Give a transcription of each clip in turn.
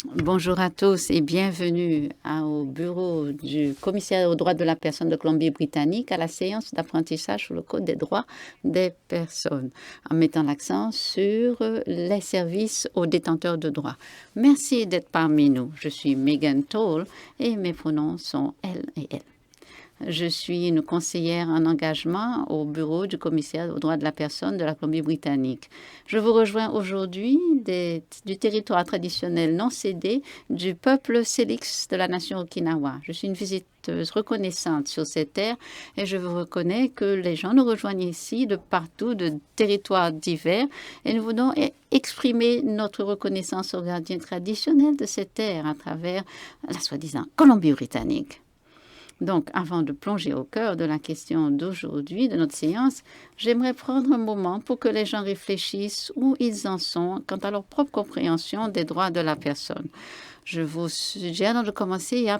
Bonjour à tous et bienvenue au bureau du commissaire aux droits de la personne de Colombie-Britannique à la séance d'apprentissage sur le Code des droits des personnes, en mettant l'accent sur les services aux détenteurs de droits. Merci d'être parmi nous. Je suis Megan Toll et mes pronoms sont elle et elle. Je suis une conseillère en engagement au bureau du commissaire aux droits de la personne de la Colombie-Britannique. Je vous rejoins aujourd'hui du territoire traditionnel non cédé du peuple Sélix de la nation Okinawa. Je suis une visiteuse reconnaissante sur ces terres et je vous reconnais que les gens nous rejoignent ici de partout, de territoires divers, et nous voulons exprimer notre reconnaissance aux gardiens traditionnels de ces terres à travers la soi-disant Colombie-Britannique. Donc, avant de plonger au cœur de la question d'aujourd'hui, de notre séance, j'aimerais prendre un moment pour que les gens réfléchissent où ils en sont quant à leur propre compréhension des droits de la personne. Je vous suggère de commencer à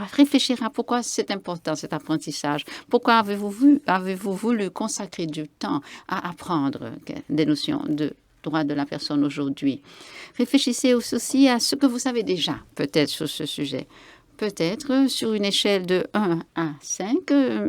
réfléchir à pourquoi c'est important cet apprentissage. Pourquoi avez-vous voulu consacrer du temps à apprendre des notions de droits de la personne aujourd'hui? Réfléchissez aussi à ce que vous savez déjà, peut-être, sur ce sujet. Peut-être sur une échelle de 1 à 5,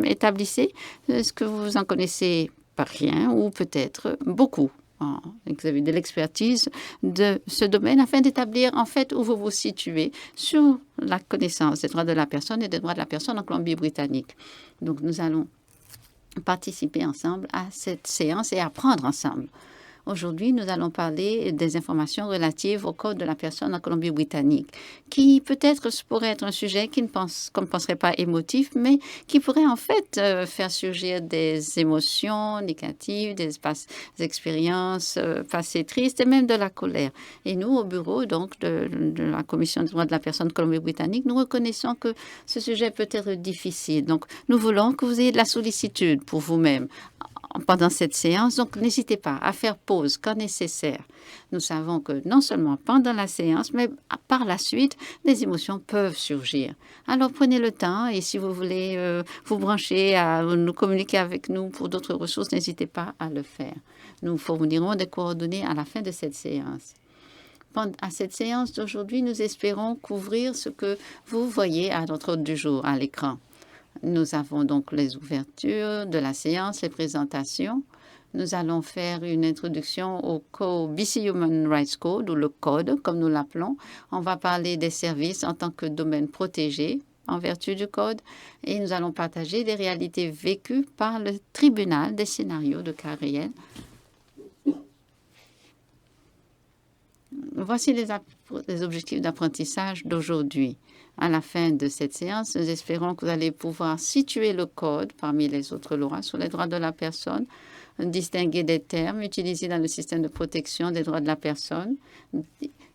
établissez ce que vous en connaissez pas rien ou peut-être beaucoup. Vous avez de l'expertise de ce domaine afin d'établir en fait où vous vous situez sur la connaissance des droits de la personne et des droits de la personne en Colombie-Britannique. Donc nous allons participer ensemble à cette séance et apprendre ensemble. Aujourd'hui, nous allons parler des informations relatives au Code de la personne en Colombie-Britannique, qui peut-être pourrait être un sujet qu'on ne penserait pas émotif, mais qui pourrait en fait faire surgir des émotions négatives, des expériences passées tristes et même de la colère. Et nous, au bureau donc de la Commission des droits de la personne Colombie-Britannique, nous reconnaissons que ce sujet peut être difficile. Donc, nous voulons que vous ayez de la sollicitude pour vous-même pendant cette séance. Donc, n'hésitez pas à faire pause quand nécessaire. Nous savons que non seulement pendant la séance, mais par la suite, des émotions peuvent surgir. Alors, prenez le temps et si vous voulez vous brancher à nous communiquer avec nous pour d'autres ressources, n'hésitez pas à le faire. Nous fournirons des coordonnées à la fin de cette séance. À cette séance d'aujourd'hui, nous espérons couvrir ce que vous voyez à notre ordre du jour à l'écran. Nous avons donc les ouvertures de la séance, les présentations. Nous allons faire une introduction au BC Human Rights Code, ou le Code, comme nous l'appelons. On va parler des services en tant que domaine protégé en vertu du Code. Et nous allons partager des réalités vécues par le tribunal, des scénarios de cas réels. Voici les objectifs d'apprentissage d'aujourd'hui. À la fin de cette séance, nous espérons que vous allez pouvoir situer le Code parmi les autres lois sur les droits de la personne, distinguer des termes utilisés dans le système de protection des droits de la personne,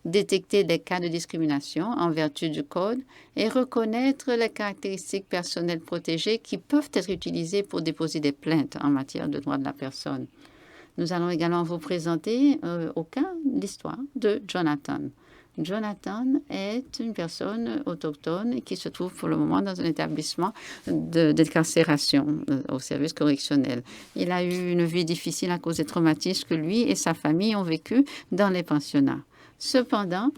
détecter des cas de discrimination en vertu du Code et reconnaître les caractéristiques personnelles protégées qui peuvent être utilisées pour déposer des plaintes en matière de droits de la personne. Nous allons également vous présenter au cas l'histoire de Jonathan. Jonathan est une personne autochtone qui se trouve pour le moment dans un établissement d'incarcération au service correctionnel. Il a eu une vie difficile à cause des traumatismes que lui et sa famille ont vécu dans les pensionnats. Cependant,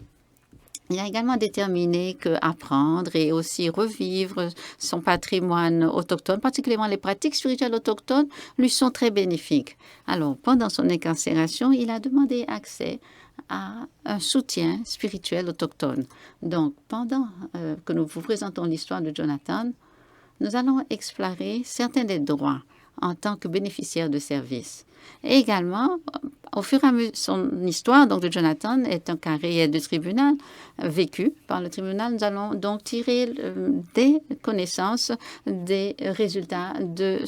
il a également déterminé qu'apprendre et aussi revivre son patrimoine autochtone, particulièrement les pratiques spirituelles autochtones, lui sont très bénéfiques. Alors, pendant son incarcération, il a demandé accès à un soutien spirituel autochtone. Donc, pendant que nous vous présentons l'histoire de Jonathan, nous allons explorer certains des droits en tant que bénéficiaire de services. Et également, au fur et à mesure, son histoire donc, de Jonathan est un cas réel de tribunal vécu par le tribunal. Nous allons donc tirer des connaissances des résultats de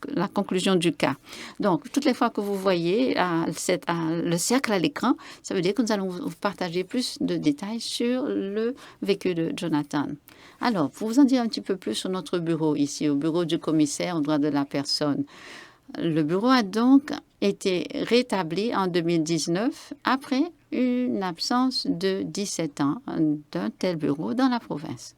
la conclusion du cas. Donc, toutes les fois que vous voyez le cercle à l'écran, ça veut dire que nous allons vous partager plus de détails sur le vécu de Jonathan. Alors, pour vous en dire un petit peu plus sur notre bureau ici, au bureau du commissaire aux droits de la personne. Le bureau a donc été rétabli en 2019 après une absence de 17 ans d'un tel bureau dans la province.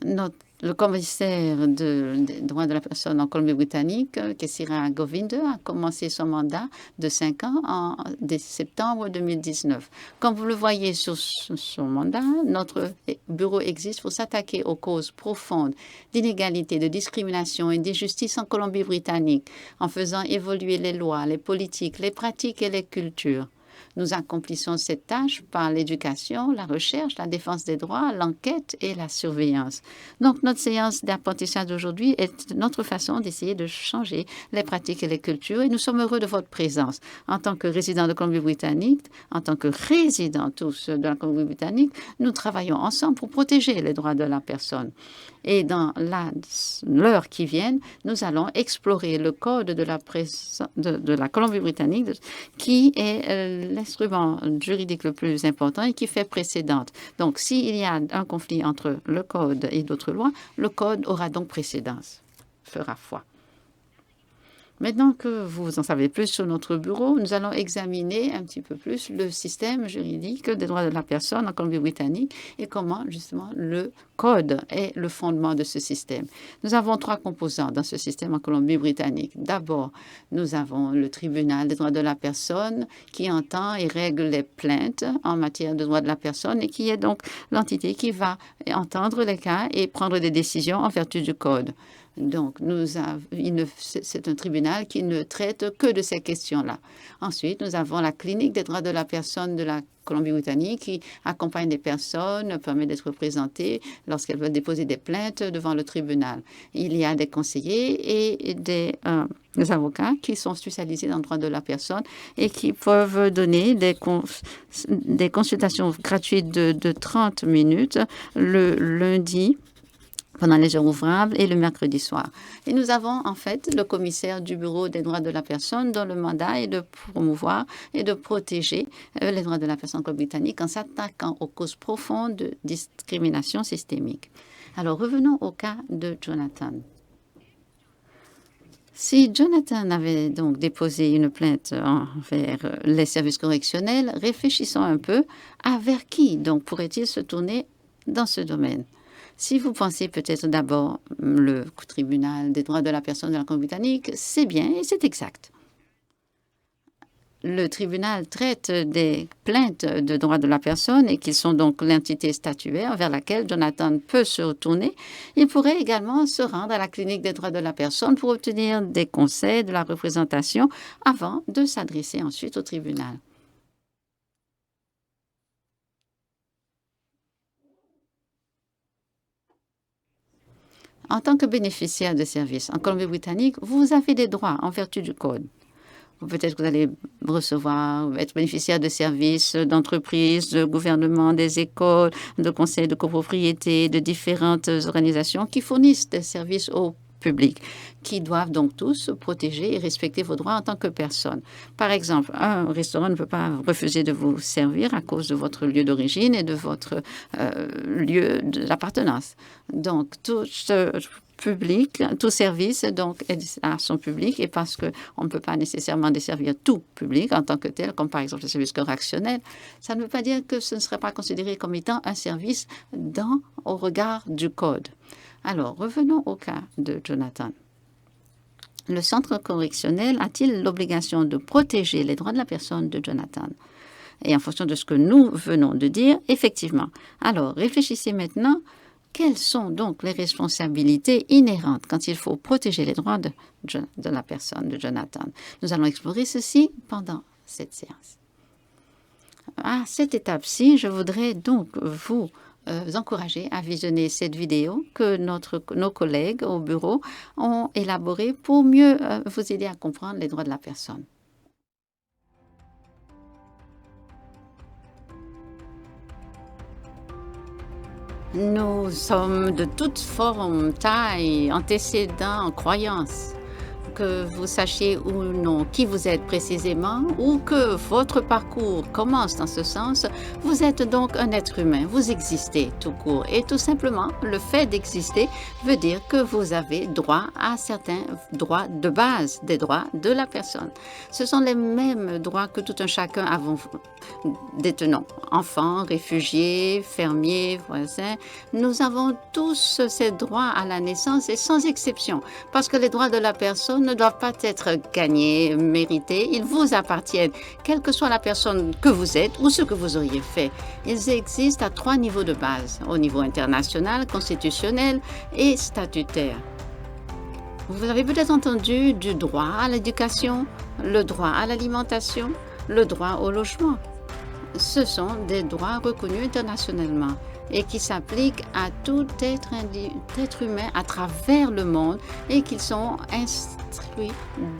Notre Le commissaire des droits de la personne en Colombie-Britannique, Kessira Govind, a commencé son mandat de 5 ans en septembre 2019. Comme vous le voyez sur son mandat, notre bureau existe pour s'attaquer aux causes profondes d'inégalité, de discrimination et d'injustice en Colombie-Britannique, en faisant évoluer les lois, les politiques, les pratiques et les cultures. Nous accomplissons cette tâche par l'éducation, la recherche, la défense des droits, l'enquête et la surveillance. Donc, notre séance d'apprentissage d'aujourd'hui est notre façon d'essayer de changer les pratiques et les cultures. Et nous sommes heureux de votre présence. En tant que résidents de Colombie-Britannique, en tant que résidents tous de la Colombie-Britannique, nous travaillons ensemble pour protéger les droits de la personne. Et dans l'heure qui vient, nous allons explorer le code de la Colombie-Britannique, qui est l'instrument juridique le plus important et qui fait précédente. Donc, s'il y a un conflit entre le code et d'autres lois, le code aura donc précédence, fera foi. Maintenant que vous en savez plus sur notre bureau, nous allons examiner un petit peu plus le système juridique des droits de la personne en Colombie-Britannique et comment, justement, le code est le fondement de ce système. Nous avons 3 composants dans ce système en Colombie-Britannique. D'abord, nous avons le tribunal des droits de la personne qui entend et règle les plaintes en matière de droits de la personne et qui est donc l'entité qui va entendre les cas et prendre des décisions en vertu du code. Donc, c'est un tribunal qui ne traite que de ces questions-là. Ensuite, nous avons la clinique des droits de la personne de la Colombie-Britannique qui accompagne des personnes, permet d'être représentées lorsqu'elles veulent déposer des plaintes devant le tribunal. Il y a des conseillers et des avocats qui sont spécialisés dans le droit de la personne et qui peuvent donner des consultations gratuites de 30 minutes le lundi pendant les heures ouvrables et le mercredi soir. Et nous avons en fait le commissaire du Bureau des droits de la personne dont le mandat est de promouvoir et de protéger les droits de la personne britannique en s'attaquant aux causes profondes de discrimination systémique. Alors revenons au cas de Jonathan. Si Jonathan avait donc déposé une plainte envers les services correctionnels, réfléchissons un peu à vers qui donc pourrait-il se tourner dans ce domaine. Si vous pensez peut-être d'abord le tribunal des droits de la personne de la Colombie-Britannique, c'est bien et c'est exact. Le tribunal traite des plaintes de droits de la personne et qu'ils sont donc l'entité statuaire vers laquelle Jonathan peut se retourner. Il pourrait également se rendre à la clinique des droits de la personne pour obtenir des conseils, de la représentation avant de s'adresser ensuite au tribunal. En tant que bénéficiaire de services en Colombie-Britannique, vous avez des droits en vertu du code. Peut-être que vous allez être bénéficiaire de services d'entreprises, de gouvernement, des écoles, de conseils de copropriété, de différentes organisations qui fournissent des services au public, qui doivent donc tous protéger et respecter vos droits en tant que personne. Par exemple, un restaurant ne peut pas refuser de vous servir à cause de votre lieu d'origine et de votre lieu d'appartenance. Donc, tout service donc est à son public et parce qu'on ne peut pas nécessairement desservir tout public en tant que tel, comme par exemple le service correctionnel, ça ne veut pas dire que ce ne serait pas considéré comme étant un service au regard du code. Alors, revenons au cas de Jonathan. Le centre correctionnel a-t-il l'obligation de protéger les droits de la personne de Jonathan? Et en fonction de ce que nous venons de dire, effectivement. Alors, réfléchissez maintenant. Quelles sont donc les responsabilités inhérentes quand il faut protéger les droits de la personne de Jonathan? Nous allons explorer ceci pendant cette séance. À cette étape-ci, je voudrais donc vous encourager à visionner cette vidéo que nos collègues au bureau ont élaborée pour mieux vous aider à comprendre les droits de la personne. Nous sommes de toutes formes, tailles, antécédents, croyances. que vous sachiez ou non qui vous êtes précisément ou que votre parcours commence dans ce sens, vous êtes donc un être humain, vous existez tout court. Et tout simplement, le fait d'exister veut dire que vous avez droit à certains droits de base, des droits de la personne. Ce sont les mêmes droits que tout un chacun avons détenons. Enfants, réfugiés, fermiers, voisins, nous avons tous ces droits à la naissance et sans exception, parce que les droits de la personne ne doivent pas être gagnés, mérités, ils vous appartiennent, quelle que soit la personne que vous êtes ou ce que vous auriez fait. Ils existent à 3 niveaux de base, au niveau international, constitutionnel et statutaire. Vous avez peut-être entendu du droit à l'éducation, le droit à l'alimentation, le droit au logement. Ce sont des droits reconnus internationalement et qui s'appliquent à tout être humain à travers le monde et qui sont inscrits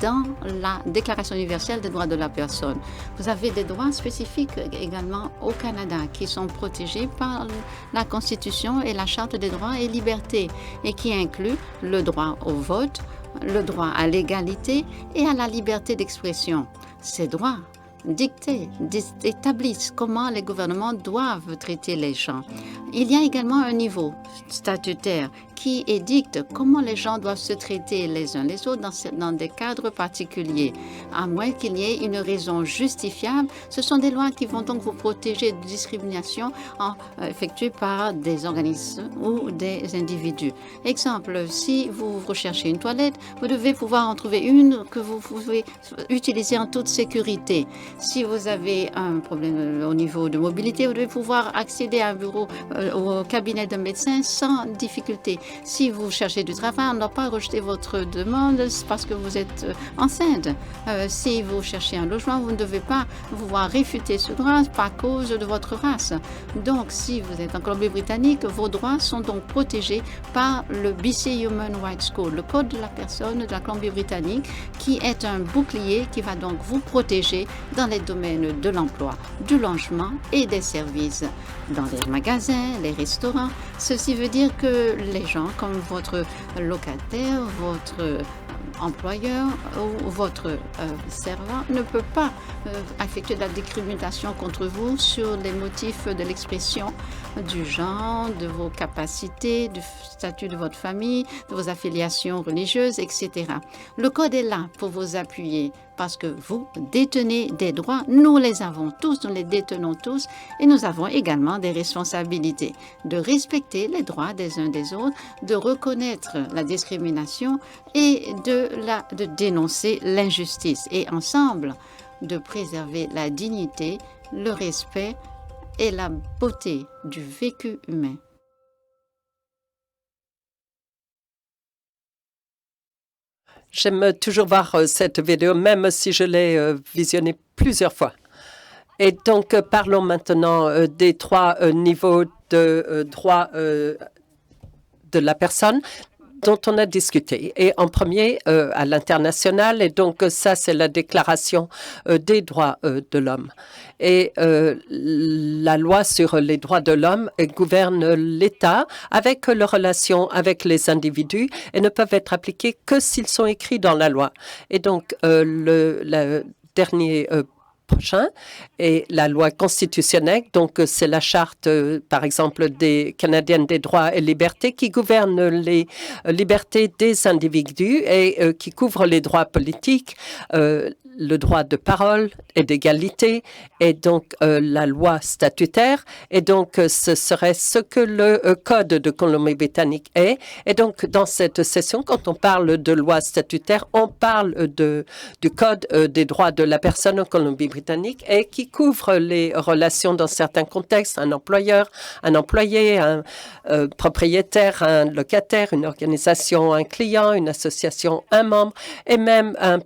dans la Déclaration universelle des droits de la personne. Vous avez des droits spécifiques également au Canada qui sont protégés par la Constitution et la Charte des droits et libertés et qui incluent le droit au vote, le droit à l'égalité et à la liberté d'expression. Ces droits établissent comment les gouvernements doivent traiter les gens. Il y a également un niveau statutaire qui édicte comment les gens doivent se traiter les uns les autres dans des cadres particuliers. À moins qu'il y ait une raison justifiable, ce sont des lois qui vont donc vous protéger de discrimination effectuée par des organismes ou des individus. Exemple, si vous recherchez une toilette, vous devez pouvoir en trouver une que vous pouvez utiliser en toute sécurité. Si vous avez un problème au niveau de mobilité, vous devez pouvoir accéder à un bureau, au cabinet d'un médecin sans difficulté. Si vous cherchez du travail, on ne doit pas rejeter votre demande parce que vous êtes enceinte. Si vous cherchez un logement, vous ne devez pas vous voir réfuter ce droit par cause de votre race. Donc, si vous êtes en Colombie-Britannique, vos droits sont donc protégés par le BC Human Rights Code, le code de la personne de la Colombie-Britannique, qui est un bouclier qui va donc vous protéger dans les domaines de l'emploi, du logement et des services. Dans les magasins, les restaurants, ceci veut dire que les gens comme votre locataire, votre employeur ou votre servant ne peut pas effectuer de la discrimination contre vous sur les motifs de l'expression du genre, de vos capacités, du statut de votre famille, de vos affiliations religieuses, etc. Le code est là pour vous appuyer parce que vous détenez des droits, nous les avons tous, nous les détenons tous et nous avons également des responsabilités de respecter les droits des uns des autres, de reconnaître la discrimination et de dénoncer l'injustice et ensemble de préserver la dignité, le respect et la beauté du vécu humain. J'aime toujours voir cette vidéo, même si je l'ai visionnée plusieurs fois. Et donc, parlons maintenant des 3 niveaux de droits de la personne dont on a discuté. Et en premier, à l'international, et donc ça, c'est la Déclaration des droits de l'homme. Et la loi sur les droits de l'homme gouverne l'État avec leurs relations avec les individus et ne peuvent être appliquées que s'ils sont écrits dans la loi. Et donc, le dernier prochain est la loi constitutionnelle. Donc, c'est la charte, par exemple, des Canadiennes des droits et libertés qui gouverne les libertés des individus et qui couvre les droits politiques, le droit de parole et d'égalité, et donc la loi statutaire. Et donc, ce serait ce que le Code de Colombie-Britannique est. Et donc, dans cette session, quand on parle de loi statutaire, on parle du Code des droits de la personne en Colombie-Britannique et qui couvre les relations dans certains contextes, un employeur, un employé, un propriétaire, un locataire, une organisation, un client, une association, un membre et même un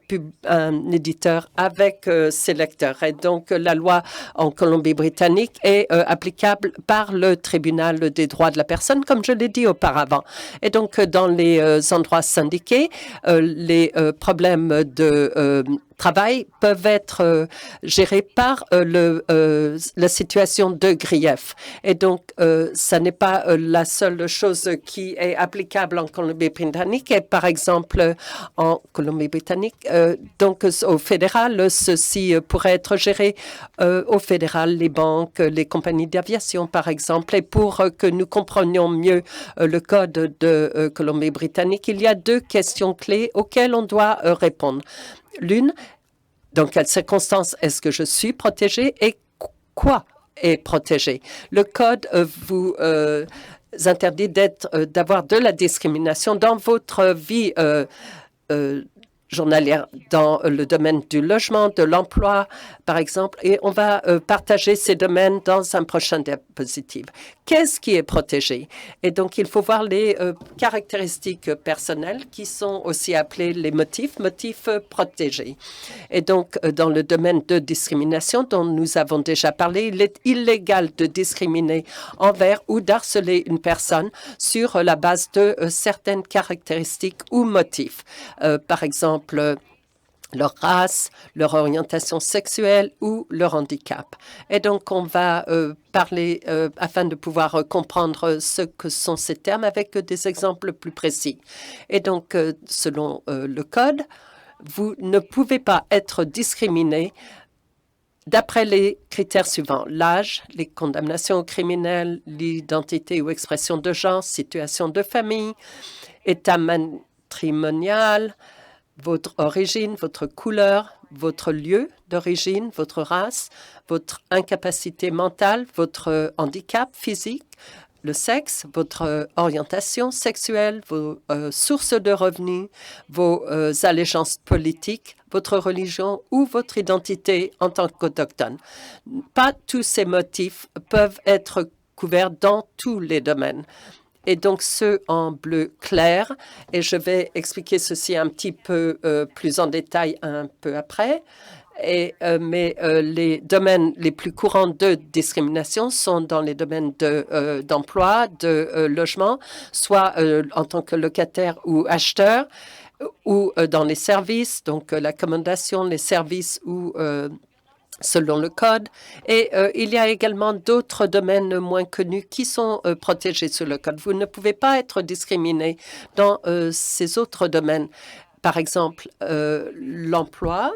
éditeur éditeurs avec ses lecteurs. Et donc, la loi en Colombie-Britannique est applicable par le tribunal des droits de la personne, comme je l'ai dit auparavant. Et donc, dans les endroits syndiqués, les problèmes de travail peuvent être gérés par la situation de grief. Et donc, ça n'est pas la seule chose qui est applicable en Colombie-Britannique. Et par exemple, en Colombie-Britannique, donc au fédéral, ceci pourrait être géré au fédéral, les banques, les compagnies d'aviation, par exemple. Et pour que nous comprenions mieux le code de Colombie-Britannique, il y a deux questions clés auxquelles on doit répondre. L'une, dans quelles circonstances est-ce que je suis protégé et quoi est protégé? Le code vous interdit d'avoir de la discrimination dans votre vie journalière, dans le domaine du logement, de l'emploi, par exemple, et on va partager ces domaines dans un prochain diapositive. Qu'est-ce qui est protégé? Et donc, il faut voir les caractéristiques personnelles qui sont aussi appelées les motifs protégés. Et donc, dans le domaine de discrimination dont nous avons déjà parlé, il est illégal de discriminer envers ou d'harceler une personne sur la base de certaines caractéristiques ou motifs. Par exemple, leur race, leur orientation sexuelle ou leur handicap. Et donc, on va parler afin de pouvoir comprendre ce que sont ces termes avec des exemples plus précis. Et donc, selon le code, vous ne pouvez pas être discriminé d'après les critères suivants: l'âge, les condamnations criminelles, l'identité ou expression de genre, situation de famille, état matrimonial, votre origine, votre couleur, votre lieu d'origine, votre race, votre incapacité mentale, votre handicap physique, le sexe, votre orientation sexuelle, vos sources de revenus, vos allégeances politiques, votre religion ou votre identité en tant qu'autochtone. Pas tous ces motifs peuvent être couverts dans tous les domaines. Et donc, ceux en bleu clair, et je vais expliquer ceci un petit peu plus en détail un peu après. Mais les domaines les plus courants de discrimination sont dans les domaines d'emploi, de logement, soit en tant que locataire ou acheteur, ou dans les services, donc l'accommodation, les services ou selon le code. Et il y a également d'autres domaines moins connus qui sont protégés sous le code. Vous ne pouvez pas être discriminé dans ces autres domaines. Par exemple, l'emploi,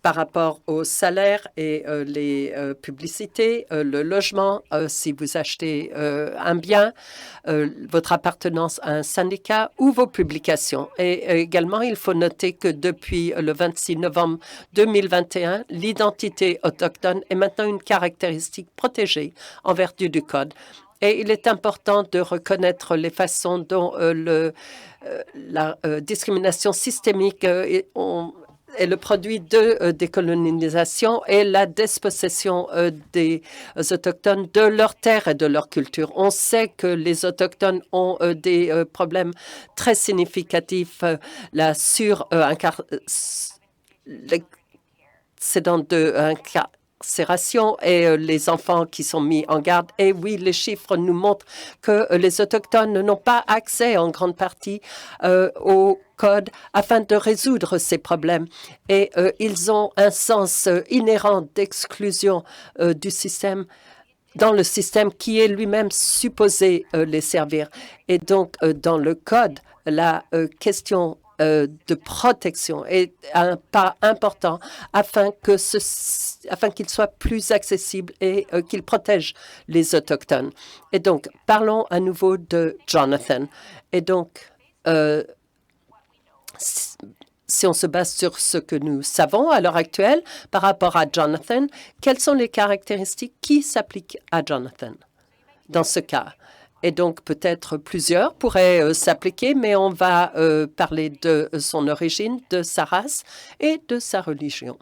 par rapport au salaire et les publicités, le logement, si vous achetez un bien, votre appartenance à un syndicat ou vos publications. Et également, il faut noter que depuis le 26 novembre 2021, l'identité autochtone est maintenant une caractéristique protégée en vertu du Code. Et il est important de reconnaître les façons dont la discrimination systémique est le produit de décolonisation et la dispossession des Autochtones de leurs terres et de leur culture. On sait que les Autochtones ont des problèmes très significatifs, l'excédent de incarcération et les enfants qui sont mis en garde. Et oui, les chiffres nous montrent que les Autochtones n'ont pas accès en grande partie au code afin de résoudre ces problèmes. Et ils ont un sens inhérent d'exclusion du système, dans le système qui est lui-même supposé les servir. Et donc, dans le code, la question de protection est un pas important afin qu'il soit plus accessible et qu'il protège les Autochtones. Et donc, parlons à nouveau de Jonathan. Et donc, si on se base sur ce que nous savons à l'heure actuelle par rapport à Jonathan, quelles sont les caractéristiques qui s'appliquent à Jonathan dans ce cas? Et donc, peut-être plusieurs pourraient s'appliquer, mais on va parler de son origine, de sa race et de sa religion.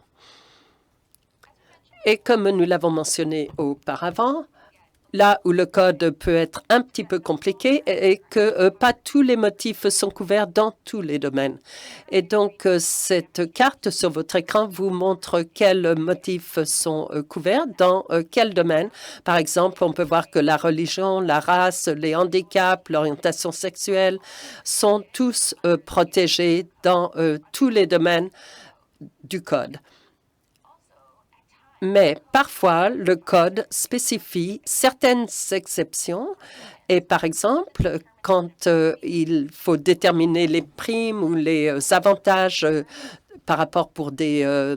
Et comme nous l'avons mentionné auparavant, là où le code peut être un petit peu compliqué et que pas tous les motifs sont couverts dans tous les domaines. Et donc, cette carte sur votre écran vous montre quels motifs sont couverts dans quel domaine. Par exemple, on peut voir que la religion, la race, les handicaps, l'orientation sexuelle sont tous protégés dans tous les domaines du code. Mais parfois, le code spécifie certaines exceptions et, par exemple, quand il faut déterminer les primes ou les avantages par rapport pour des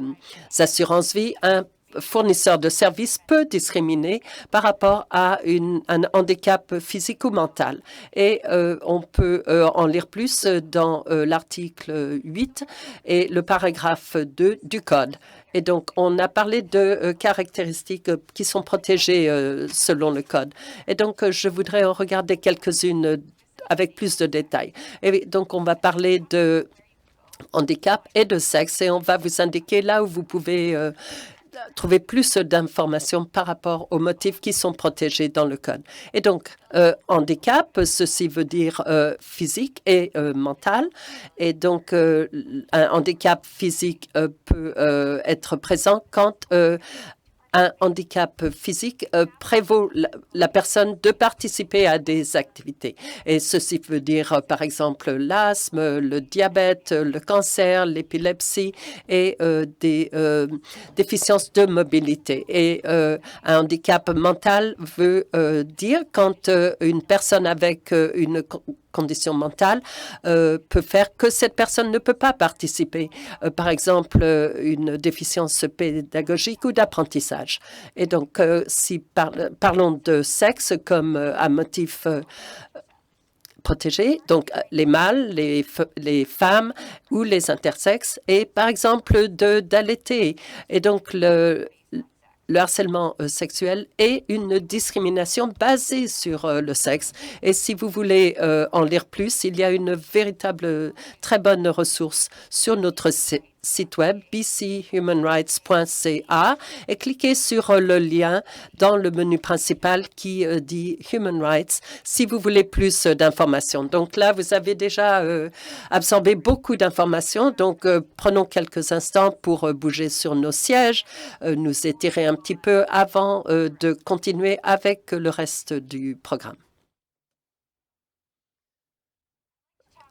assurances-vie, un fournisseur de services peut discriminer par rapport à un handicap physique ou mental. Et on peut en lire plus dans l'article 8 et le paragraphe 2 du Code. Et donc, on a parlé de caractéristiques qui sont protégées selon le Code. Et donc, je voudrais en regarder quelques-unes avec plus de détails. Et donc, on va parler de handicap et de sexe et on va vous indiquer là où vous pouvez trouver plus d'informations par rapport aux motifs qui sont protégés dans le code. Et donc, handicap, ceci veut dire physique et mental. Et donc, un handicap physique peut être présent quand un handicap physique prévaut la personne de participer à des activités. Et ceci veut dire, par exemple, l'asthme, le diabète, le cancer, l'épilepsie et des déficiences de mobilité. Et un handicap mental veut dire quand une personne avec une condition mentale peut faire que cette personne ne peut pas participer. Par exemple, une déficience pédagogique ou d'apprentissage. Et donc, si parlons de sexe comme un motif protégé, donc les mâles, les femmes ou les intersexes, et par exemple d'allaiter. Et donc, le harcèlement sexuel est une discrimination basée sur le sexe. Et si vous voulez en lire plus, il y a une véritable très bonne ressource sur notre site web bchumanrights.ca et cliquez sur le lien dans le menu principal qui dit Human Rights si vous voulez plus d'informations. Donc là, vous avez déjà absorbé beaucoup d'informations. Donc, prenons quelques instants pour bouger sur nos sièges, nous étirer un petit peu avant de continuer avec le reste du programme.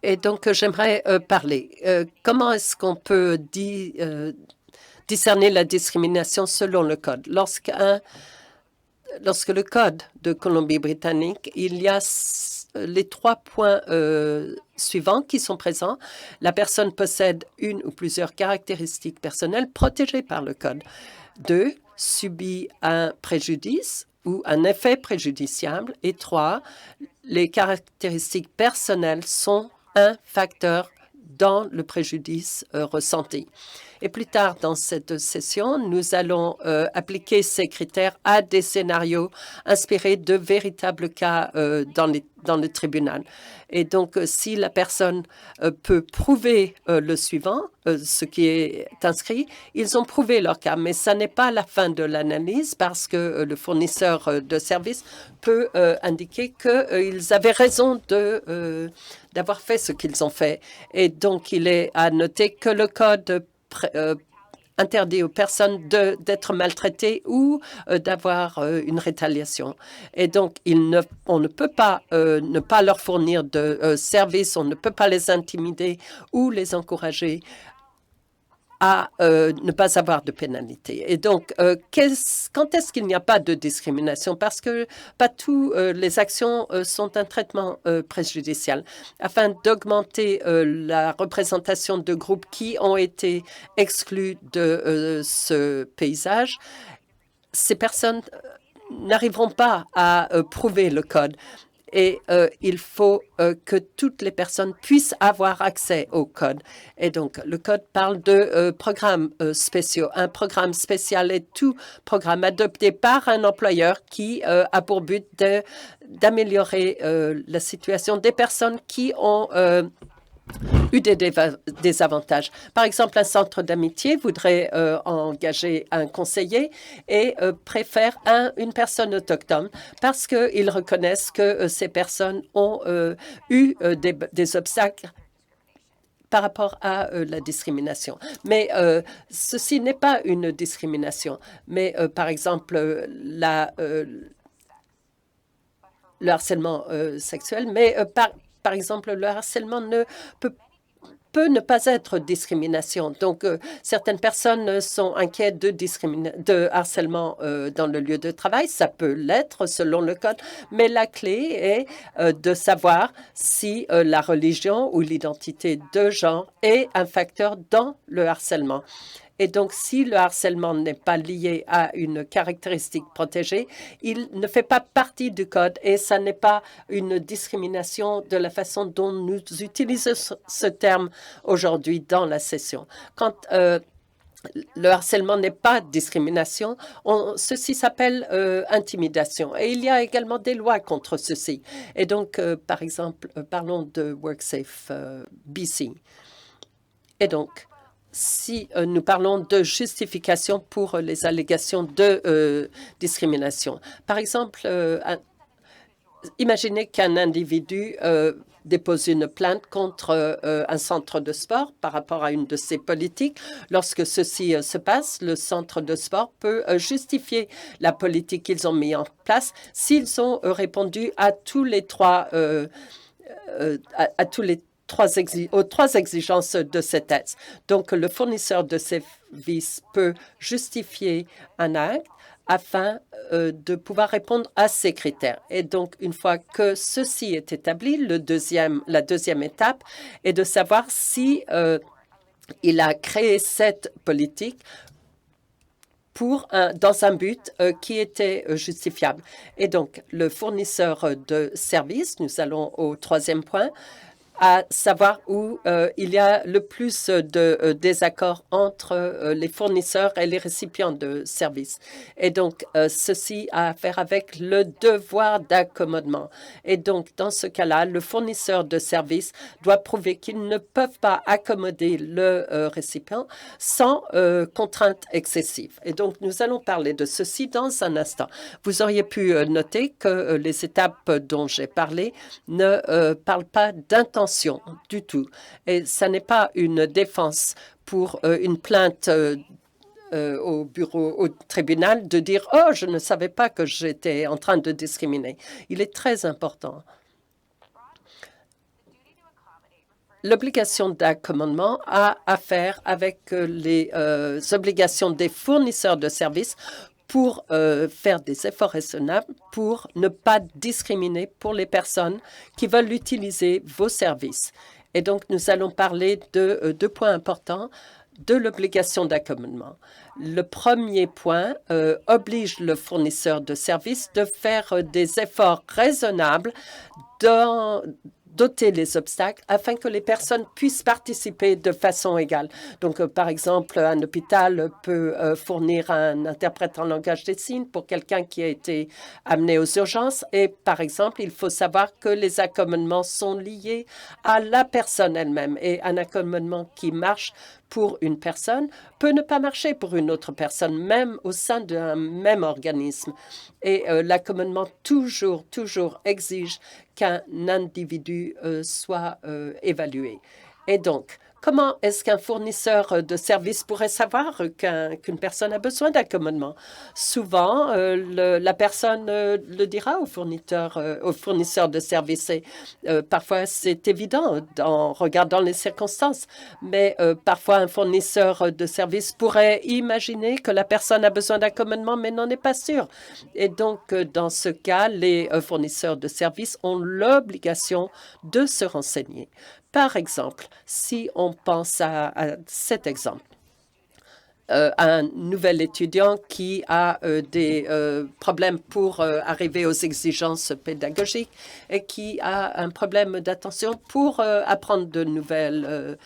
Et donc, j'aimerais parler. Comment est-ce qu'on peut discerner la discrimination selon le code? Lorsque le code de Colombie-Britannique, il y a les 3 points suivants qui sont présents. La personne possède une ou plusieurs caractéristiques personnelles protégées par le code. 2, subit un préjudice ou un effet préjudiciable. Et 3, les caractéristiques personnelles sont un facteur dans le préjudice ressenti. Et plus tard dans cette session, nous allons appliquer ces critères à des scénarios inspirés de véritables cas dans le tribunal. Et donc, si la personne peut prouver le suivant, ce qui est inscrit, ils ont prouvé leur cas. Mais ça n'est pas la fin de l'analyse parce que le fournisseur de services peut indiquer qu'ils avaient raison d'avoir fait ce qu'ils ont fait. Et donc, il est à noter que le code interdit aux personnes d'être maltraitées ou d'avoir une rétaliation. Et donc, on ne peut pas ne pas leur fournir de services, on ne peut pas les intimider ou les encourager à ne pas avoir de pénalité. Et donc, quand est-ce qu'il n'y a pas de discrimination? Parce que pas toutes les actions sont un traitement préjudicial. Afin d'augmenter la représentation de groupes qui ont été exclus de ce paysage, ces personnes n'arriveront pas à prouver le code. Et il faut que toutes les personnes puissent avoir accès au code. Et donc, le code parle de programmes spéciaux. Un programme spécial est tout programme adopté par un employeur qui a pour but d'améliorer la situation des personnes qui ont eu des avantages. Par exemple, un centre d'amitié voudrait engager un conseiller et préfère une personne autochtone parce qu'ils reconnaissent que ces personnes ont eu des obstacles par rapport à la discrimination. Mais ceci n'est pas une discrimination. Mais par exemple, le harcèlement sexuel, mais par exemple, le harcèlement peut ne pas être discrimination. Donc, certaines personnes sont inquiètes de harcèlement dans le lieu de travail. Ça peut l'être selon le code, mais la clé est de savoir si la religion ou l'identité de genre est un facteur dans le harcèlement. Et donc, si le harcèlement n'est pas lié à une caractéristique protégée, il ne fait pas partie du code et ça n'est pas une discrimination de la façon dont nous utilisons ce terme aujourd'hui dans la session. Quand le harcèlement n'est pas discrimination, ceci s'appelle intimidation. Et il y a également des lois contre ceci. Et donc, par exemple, parlons de WorkSafe BC. Et donc, si nous parlons de justification pour les allégations de discrimination. Par exemple, imaginez qu'un individu dépose une plainte contre un centre de sport par rapport à une de ses politiques. Lorsque ceci se passe, le centre de sport peut justifier la politique qu'ils ont mise en place s'ils ont répondu à tous les trois aux trois exigences de cet acte. Donc, le fournisseur de services peut justifier un acte afin de pouvoir répondre à ces critères. Et donc, une fois que ceci est établi, la deuxième étape est de savoir si il a créé cette politique dans un but qui était justifiable. Et donc, le fournisseur de services, nous allons au troisième point, à savoir où il y a le plus de désaccords entre les fournisseurs et les récipients de services. Et donc, ceci a à faire avec le devoir d'accommodement. Et donc, dans ce cas-là, le fournisseur de services doit prouver qu'ils ne peuvent pas accommoder le récipient sans contrainte excessive. Et donc, nous allons parler de ceci dans un instant. Vous auriez pu noter que les étapes dont j'ai parlé ne parlent pas d'intention du tout. Et ça n'est pas une défense pour une plainte au tribunal de dire « Oh, je ne savais pas que j'étais en train de discriminer ». Il est très important. L'obligation d'accommodement a à faire avec les obligations des fournisseurs de services pour faire des efforts raisonnables pour ne pas discriminer pour les personnes qui veulent utiliser vos services. Et donc, nous allons parler de deux points importants de l'obligation d'accommodement. Le premier point oblige le fournisseur de services de faire des efforts raisonnables d'ôter les obstacles afin que les personnes puissent participer de façon égale. Donc, par exemple, un hôpital peut fournir un interprète en langage des signes pour quelqu'un qui a été amené aux urgences. Et, par exemple, il faut savoir que les accommodements sont liés à la personne elle-même. Et un accommodement qui marche pour une personne peut ne pas marcher pour une autre personne, même au sein d'un même organisme. Et l'accommodement toujours exige qu'un individu soit évalué. Et donc, comment est-ce qu'un fournisseur de services pourrait savoir qu'une personne a besoin d'accommodement? Souvent, la personne le dira au fournisseur de services. Et, parfois, c'est évident en regardant les circonstances, mais parfois, un fournisseur de services pourrait imaginer que la personne a besoin d'accommodement, mais n'en est pas sûr. Et donc, dans ce cas, les fournisseurs de services ont l'obligation de se renseigner. Par exemple, si on pense à cet exemple, un nouvel étudiant qui a des problèmes pour arriver aux exigences pédagogiques et qui a un problème d'attention pour apprendre de nouvelles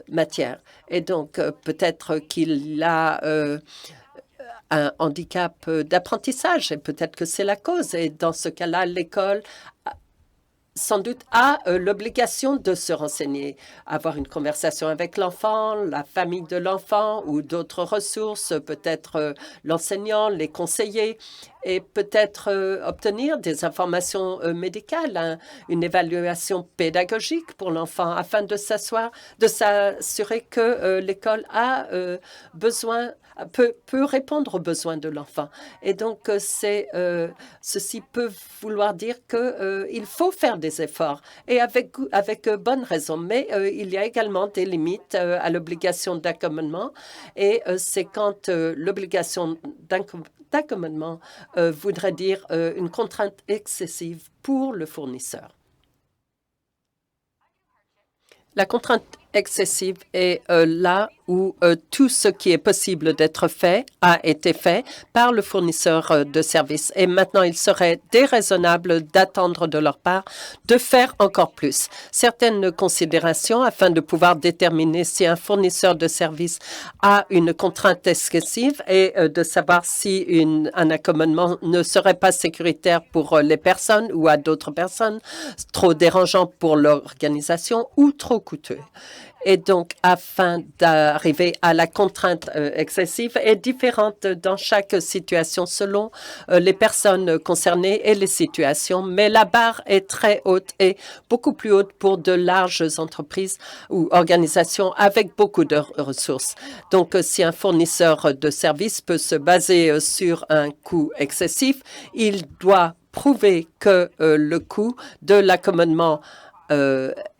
matières. Et donc, peut-être qu'il a un handicap d'apprentissage et peut-être que c'est la cause. Et dans ce cas-là, l'école sans doute a l'obligation de se renseigner, avoir une conversation avec l'enfant, la famille de l'enfant ou d'autres ressources, peut-être l'enseignant, les conseillers, et peut-être obtenir des informations médicales, une évaluation pédagogique pour l'enfant afin de s'assurer que l'école a besoin peut répondre aux besoins de l'enfant. Et donc, ceci peut vouloir dire qu'il faut faire des efforts, et avec bonne raison. Mais il y a également des limites à l'obligation d'accommodement, et c'est quand l'obligation d'accommodement voudrait dire une contrainte excessive pour le fournisseur. La contrainte excessive est là où tout ce qui est possible d'être fait a été fait par le fournisseur de services. Et maintenant, il serait déraisonnable d'attendre de leur part de faire encore plus. Certaines considérations afin de pouvoir déterminer si un fournisseur de services a une contrainte excessive et de savoir si un accommodement ne serait pas sécuritaire pour les personnes ou à d'autres personnes, trop dérangeant pour l'organisation ou trop coûteux. Et donc, afin d'arriver à la contrainte excessive, est différente dans chaque situation selon les personnes concernées et les situations, mais la barre est très haute et beaucoup plus haute pour de larges entreprises ou organisations avec beaucoup de ressources. Donc, si un fournisseur de services peut se baser sur un coût excessif, il doit prouver que le coût de l'accommodement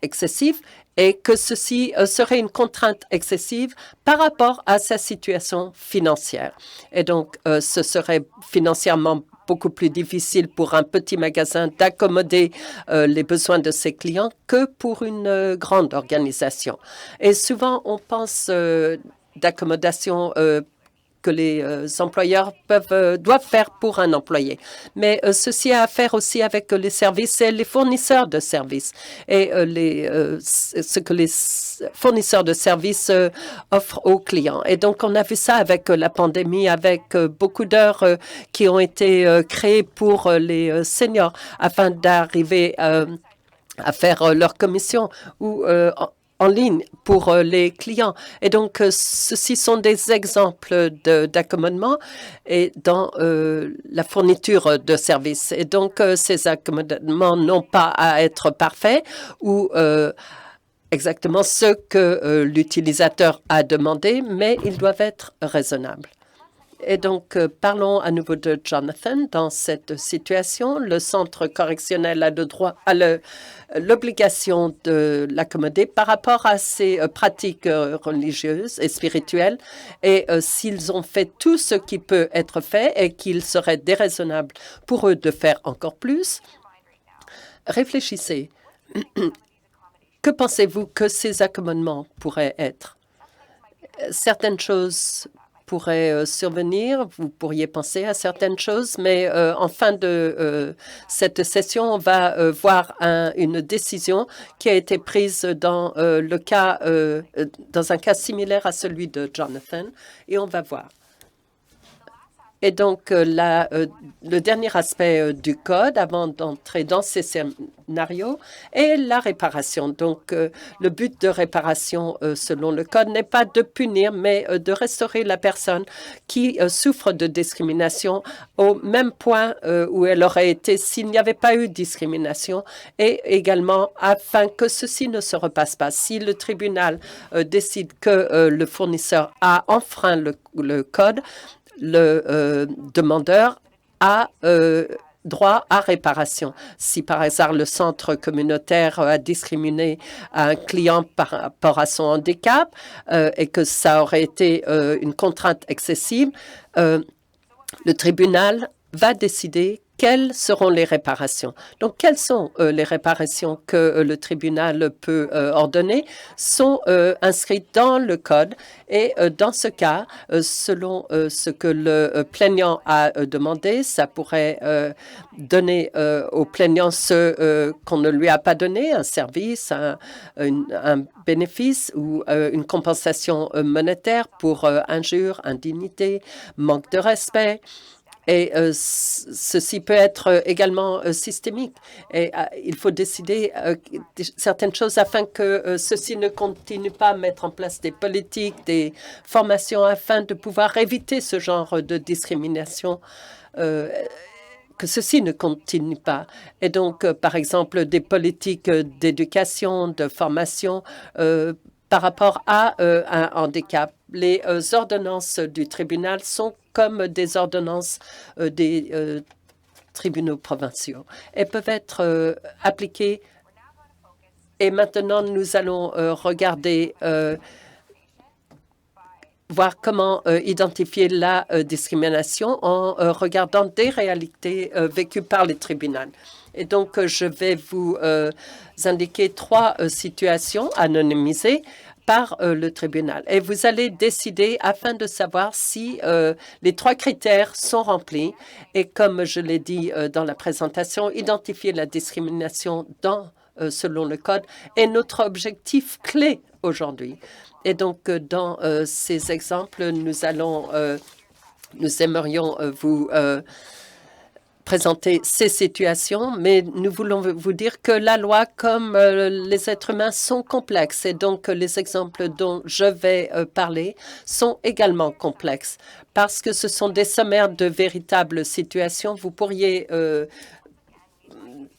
excessif et que ceci serait une contrainte excessive par rapport à sa situation financière. Et donc, ce serait financièrement beaucoup plus difficile pour un petit magasin d'accommoder les besoins de ses clients que pour une grande organisation. Et souvent, on pense d'accommodation que les employeurs doivent faire pour un employé. Mais ceci a à faire aussi avec les services et les fournisseurs de services et ce que les fournisseurs de services offrent aux clients. Et donc, on a vu ça avec la pandémie, avec beaucoup d'heures qui ont été créées pour les seniors afin d'arriver à faire leur commission ou en ligne pour les clients. Et donc, ceci sont des exemples d'accommodement et dans la fourniture de services. Et donc, ces accommodements n'ont pas à être parfaits ou exactement ce que l'utilisateur a demandé, mais ils doivent être raisonnables. Et donc, parlons à nouveau de Jonathan. Dans cette situation, le centre correctionnel a le droit, l'obligation de l'accommoder par rapport à ses pratiques religieuses et spirituelles. Et s'ils ont fait tout ce qui peut être fait et qu'il serait déraisonnable pour eux de faire encore plus, réfléchissez. Que pensez-vous que ces accommodements pourraient être? Certaines choses pourraient survenir, vous pourriez penser à certaines choses, mais en fin de cette session, on va voir une décision qui a été prise dans dans un cas similaire à celui de Jonathan, et on va voir. Et donc, le dernier aspect du code, avant d'entrer dans ces scénarios, est la réparation. Donc, le but de réparation, selon le code, n'est pas de punir, mais de restaurer la personne qui souffre de discrimination au même point où elle aurait été s'il n'y avait pas eu de discrimination, et également afin que ceci ne se repasse pas. Si le tribunal décide que le fournisseur a enfreint le code, le demandeur a droit à réparation. Si par hasard le centre communautaire a discriminé un client par rapport à son handicap et que ça aurait été une contrainte excessive, le tribunal va décider quelles seront les réparations. Donc, quelles sont les réparations que le tribunal peut ordonner sont inscrites dans le code. Et dans ce cas, selon ce que le plaignant a demandé, ça pourrait donner au plaignant ce qu'on ne lui a pas donné, un service, un bénéfice ou une compensation monétaire pour injure, indignité, manque de respect. Et ceci peut être également systémique. Et il faut décider certaines choses afin que ceci ne continue pas à mettre en place des politiques, des formations afin de pouvoir éviter ce genre de discrimination, que ceci ne continue pas. Et donc, par exemple, des politiques d'éducation, de formation par rapport à un handicap. Les ordonnances du tribunal sont comme des ordonnances des tribunaux provinciaux. Elles peuvent être appliquées. Et maintenant, nous allons regarder, voir comment identifier la discrimination en regardant des réalités vécues par les tribunaux. Et donc, je vais vous indiquer 3 situations anonymisées par le tribunal. Et vous allez décider afin de savoir si les 3 critères sont remplis. Et comme je l'ai dit dans la présentation, identifier la discrimination selon le code est notre objectif clé aujourd'hui. Et donc, dans ces exemples, nous aimerions vous présenter ces situations, mais nous voulons vous dire que la loi, comme les êtres humains, sont complexes. Et donc, les exemples dont je vais parler sont également complexes parce que ce sont des sommaires de véritables situations. Vous pourriez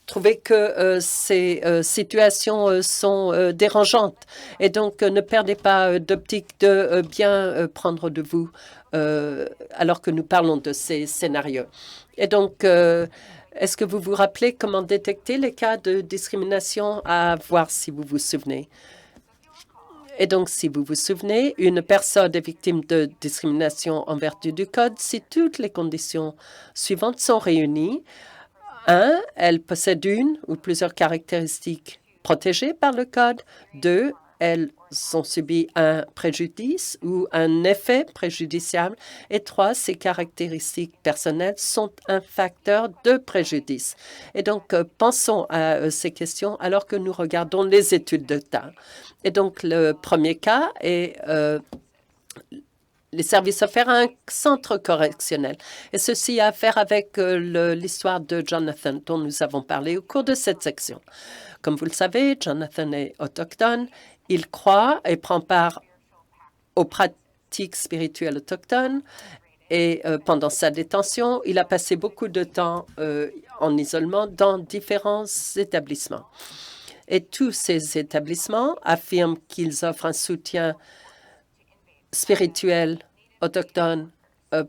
trouver que ces situations sont dérangeantes. Et donc, ne perdez pas d'optique de bien prendre de vous alors que nous parlons de ces scénarios. Et donc, est-ce que vous vous rappelez comment détecter les cas de discrimination? À voir si vous vous souvenez. Et donc, si vous vous souvenez, une personne est victime de discrimination en vertu du code si toutes les conditions suivantes sont réunies. 1, elle possède une ou plusieurs caractéristiques protégées par le code. 2, elles ont subi un préjudice ou un effet préjudiciable. Et 3, ces caractéristiques personnelles sont un facteur de préjudice. Et donc, pensons à ces questions alors que nous regardons les études de cas. Et donc, le premier cas est les services offerts à un centre correctionnel. Et ceci a à faire avec l'histoire de Jonathan dont nous avons parlé au cours de cette section. Comme vous le savez, Jonathan est autochtone. Il croit et prend part aux pratiques spirituelles autochtones. Et pendant sa détention, il a passé beaucoup de temps en isolement dans différents établissements. Et tous ces établissements affirment qu'ils offrent un soutien spirituels autochtones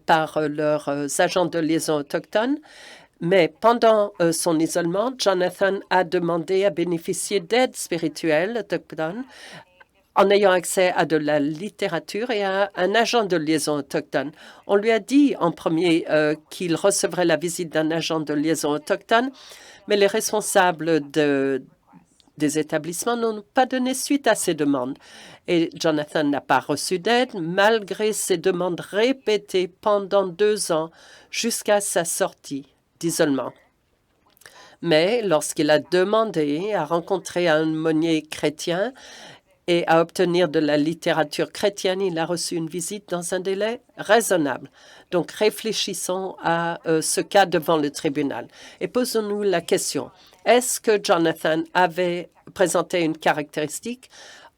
par leurs agents de liaison autochtones. Mais pendant son isolement, Jonathan a demandé à bénéficier d'aide spirituelle autochtone en ayant accès à de la littérature et à un agent de liaison autochtone. On lui a dit en premier qu'il recevrait la visite d'un agent de liaison autochtone, mais les responsables des établissements n'ont pas donné suite à ces demandes. Et Jonathan n'a pas reçu d'aide malgré ses demandes répétées pendant 2 ans jusqu'à sa sortie d'isolement. Mais lorsqu'il a demandé à rencontrer un aumônier chrétien et à obtenir de la littérature chrétienne, il a reçu une visite dans un délai raisonnable. Donc, réfléchissons à ce cas devant le tribunal et posons-nous la question. Est-ce que Jonathan avait présenté une caractéristique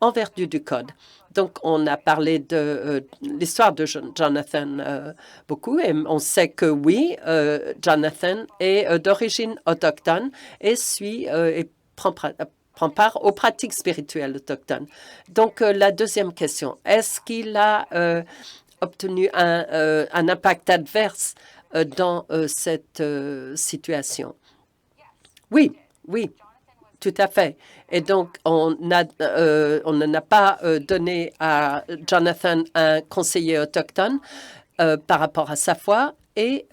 en vertu du code? Donc, on a parlé de l'histoire de Jonathan beaucoup et on sait que oui, Jonathan est d'origine autochtone et prend part aux pratiques spirituelles autochtones. Donc, la deuxième question, est-ce qu'il a obtenu un impact adverse dans cette situation? Oui, oui, tout à fait. Et donc, on ne n'a pas donné à Jonathan un conseiller autochtone par rapport à sa foi, et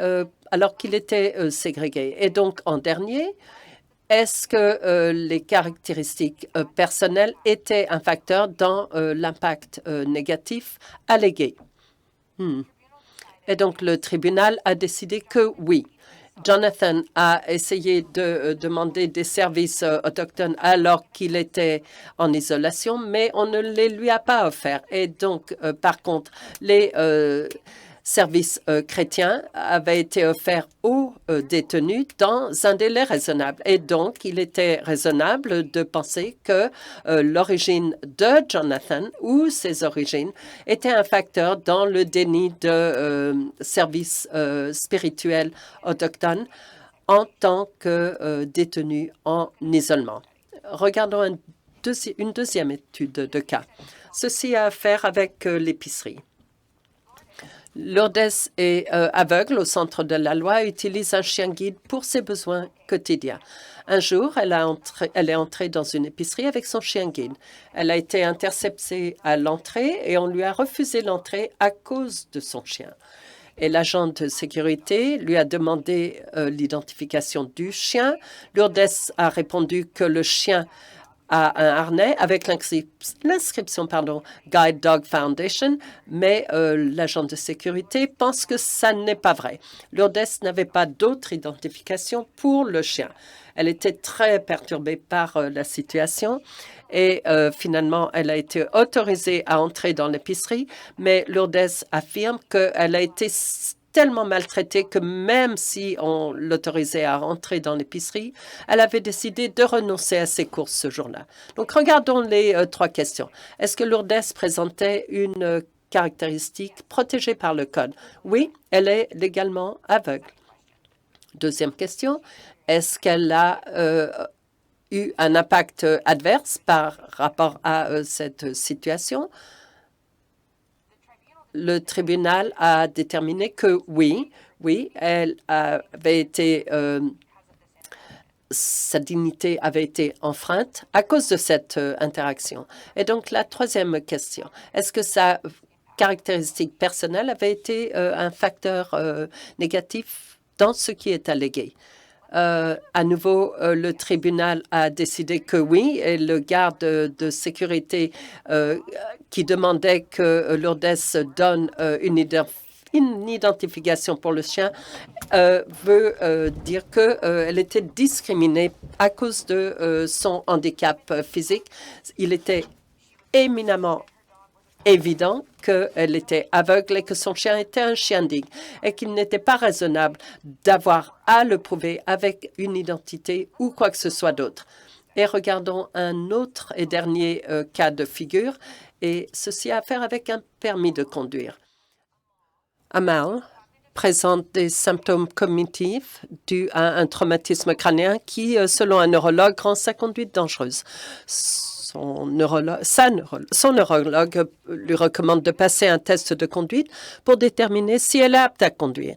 alors qu'il était ségrégué. Et donc, en dernier, est-ce que les caractéristiques personnelles étaient un facteur dans l'impact négatif allégué? Et donc, le tribunal a décidé que oui. Jonathan a essayé de demander des services autochtones alors qu'il était en isolation, mais on ne les lui a pas offerts. Et donc, par contre, les service chrétien avait été offert aux détenus dans un délai raisonnable. Et donc, il était raisonnable de penser que l'origine de Jonathan ou ses origines étaient un facteur dans le déni de service spirituel autochtone en tant que détenu en isolement. Regardons une deuxième étude de cas. Ceci a à faire avec l'épicerie. Lourdes est aveugle au centre de la loi et utilise un chien guide pour ses besoins quotidiens. Un jour, elle est entrée dans une épicerie avec son chien guide. Elle a été interceptée à l'entrée et on lui a refusé l'entrée à cause de son chien. Et l'agent de sécurité lui a demandé l'identification du chien. Lourdes a répondu que le chien a un harnais avec l'inscription Guide Dog Foundation, mais l'agent de sécurité pense que ça n'est pas vrai. Lourdes n'avait pas d'autre identification pour le chien. Elle était très perturbée par la situation et finalement, elle a été autorisée à entrer dans l'épicerie, mais Lourdes affirme qu'elle a été tellement maltraitée que même si on l'autorisait à rentrer dans l'épicerie, elle avait décidé de renoncer à ses courses ce jour-là. Donc, regardons les trois questions. Est-ce que Lourdes présentait une caractéristique protégée par le Code? Oui, elle est légalement aveugle. Deuxième question, est-ce qu'elle a eu un impact adverse par rapport à cette situation? Le tribunal a déterminé que oui, elle avait été, sa dignité avait été enfreinte à cause de cette interaction. Et donc, la troisième question, est-ce que sa caractéristique personnelle avait été un facteur négatif dans ce qui est allégué? À nouveau, le tribunal a décidé que oui, et le garde de sécurité qui demandait que Lourdes donne une identification pour le chien veut dire qu'elle était discriminée à cause de son handicap physique. Il était éminemment évident qu'elle était aveugle et que son chien était un chien digne et qu'il n'était pas raisonnable d'avoir à le prouver avec une identité ou quoi que ce soit d'autre. Et regardons un autre et dernier cas de figure, et ceci a à faire avec un permis de conduire. Amal présente des symptômes cognitifs dus à un traumatisme crânien qui, selon un neurologue, rend sa conduite dangereuse. Son neurologue lui recommande de passer un test de conduite pour déterminer si elle est apte à conduire.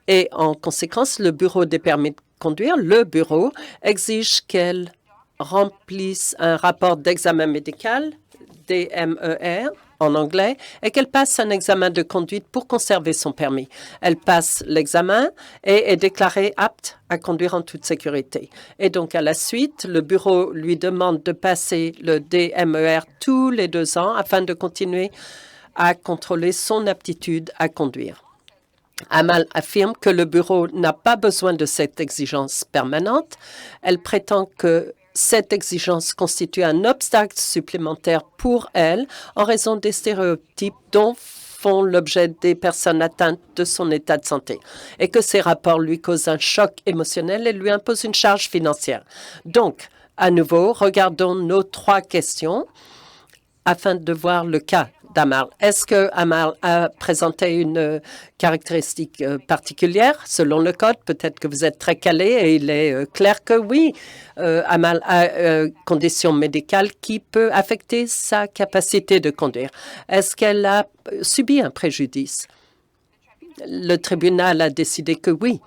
Et en conséquence, le bureau des permis de conduire, le bureau, exige qu'elle remplisse un rapport d'examen médical, DMER, en anglais, et qu'elle passe un examen de conduite pour conserver son permis. Elle passe l'examen et est déclarée apte à conduire en toute sécurité. Et donc, à la suite, le bureau lui demande de passer le DMER tous les 2 ans afin de continuer à contrôler son aptitude à conduire. Amal affirme que le bureau n'a pas besoin de cette exigence permanente. Elle prétend que cette exigence constitue un obstacle supplémentaire pour elle en raison des stéréotypes dont font l'objet des personnes atteintes de son état de santé et que ces rapports lui causent un choc émotionnel et lui imposent une charge financière. Donc, à nouveau, regardons nos 3 questions afin de voir le cas d'Amal. Est-ce que Amal a présenté une caractéristique particulière selon le code? Peut-être que vous êtes très calé et il est clair que oui, Amal a une condition médicale qui peut affecter sa capacité de conduire. Est-ce qu'elle a subi un préjudice? Le tribunal a décidé que oui.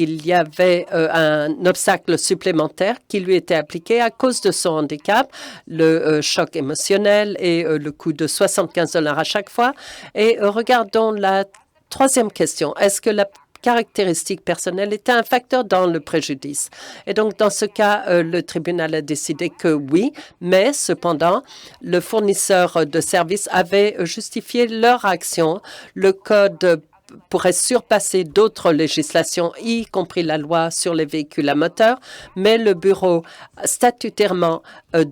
Il y avait un obstacle supplémentaire qui lui était appliqué à cause de son handicap, le choc émotionnel et le coût de $75 à chaque fois. Et regardons la troisième question. Est-ce que la caractéristique personnelle était un facteur dans le préjudice? Et donc, dans ce cas, le tribunal a décidé que oui, mais cependant, le fournisseur de services avait justifié leur action. Le code pourrait surpasser d'autres législations, y compris la loi sur les véhicules à moteur, mais le bureau statutairement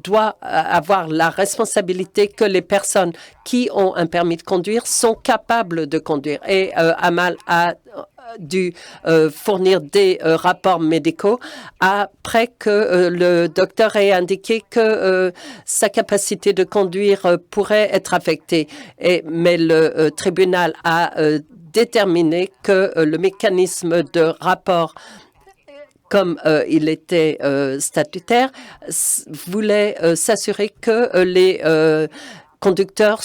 doit avoir la responsabilité que les personnes qui ont un permis de conduire sont capables de conduire. Et Amal a dû fournir des rapports médicaux après que le docteur ait indiqué que sa capacité de conduire pourrait être affectée. Mais le tribunal a déterminé que le mécanisme de rapport comme il était statutaire, voulait s'assurer que les conducteurs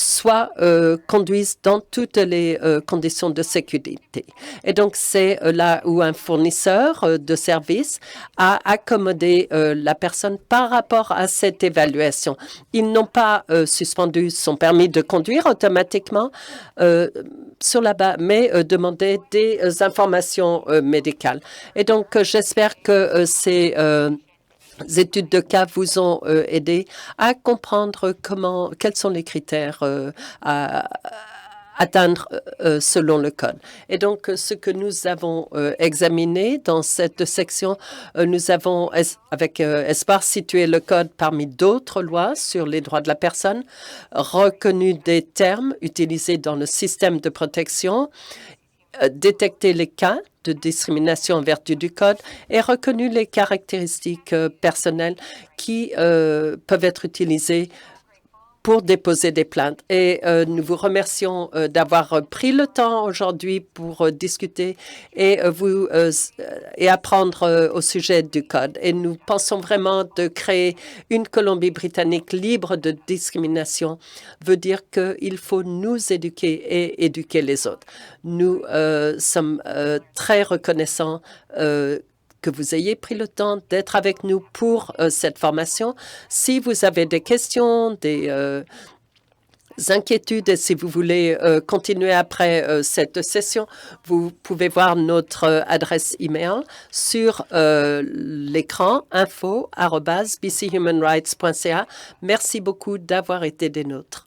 conduisent dans toutes les conditions de sécurité. Et donc, c'est là où un fournisseur de services a accommodé la personne par rapport à cette évaluation. Ils n'ont pas suspendu son permis de conduire automatiquement sur la base, mais demandaient des informations médicales. Et donc, j'espère que ces études de cas vous ont aidé à comprendre quels sont les critères à atteindre selon le code. Et donc, ce que nous avons examiné dans cette section, nous avons, avec espoir, situé le code parmi d'autres lois sur les droits de la personne, reconnu des termes utilisés dans le système de protection, détecter les cas de discrimination en vertu du code et reconnu les caractéristiques personnelles qui peuvent être utilisées pour déposer des plaintes. Et nous vous remercions d'avoir pris le temps aujourd'hui pour discuter et apprendre au sujet du code. Et nous pensons vraiment de créer une Colombie-Britannique libre de discrimination veut dire qu'il faut nous éduquer et éduquer les autres. Nous sommes très reconnaissants que vous ayez pris le temps d'être avec nous pour cette formation. Si vous avez des questions, des inquiétudes et si vous voulez continuer après cette session, vous pouvez voir notre adresse email sur l'écran info@bchumanrights.ca. Merci beaucoup d'avoir été des nôtres.